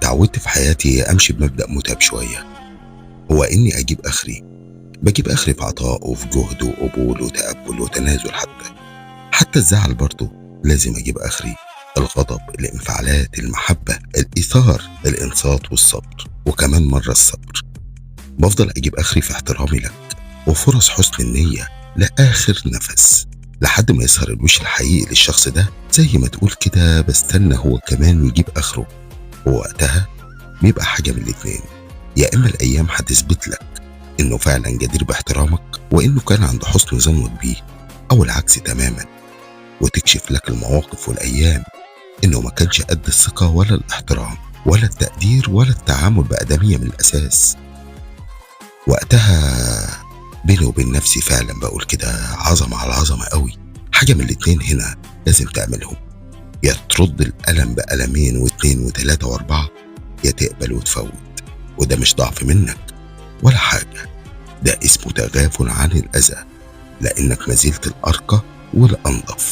اتعودت في حياتي أمشي بمبدأ متعب شوية، هو إني أجيب آخري. بجيب آخري في عطاء وفي جهد وقبول وتقبل وتنازل، حتى الزعل برضه لازم أجيب آخري. الغضب، الانفعالات، المحبة، الإيثار، الإنصات والصبر، وكمان مرة الصبر. بفضل أجيب آخري في احترامي لك وفرص حسن النية لآخر نفس، لحد ما يظهر الوش الحقيقي للشخص ده. زي ما تقول كده بستنى هو كمان يجيب آخره، ووقتها بيبقى حاجة من الاتنين: يا إما الأيام هتثبت لك إنه فعلا جدير باحترامك وإنه كان عند حسن ظنك بيه، أو العكس تماما، وتكشف لك المواقف والأيام إنه ما كانش قد الثقة ولا الاحترام ولا التقدير ولا التعامل بأدمية من الأساس. وقتها بيني وبين نفسي فعلا بقول كده: عظمة على عظمة قوي. حاجة من الاتنين هنا لازم تعملهم: يا ترد الألم بألمين واتنين وتلاتة وأربعة، يا تقبل وتفوت. وده مش ضعف منك ولا حاجة، ده اسمه تغافل عن الأذى، لأنك ما زلت الأرقى والأنظف.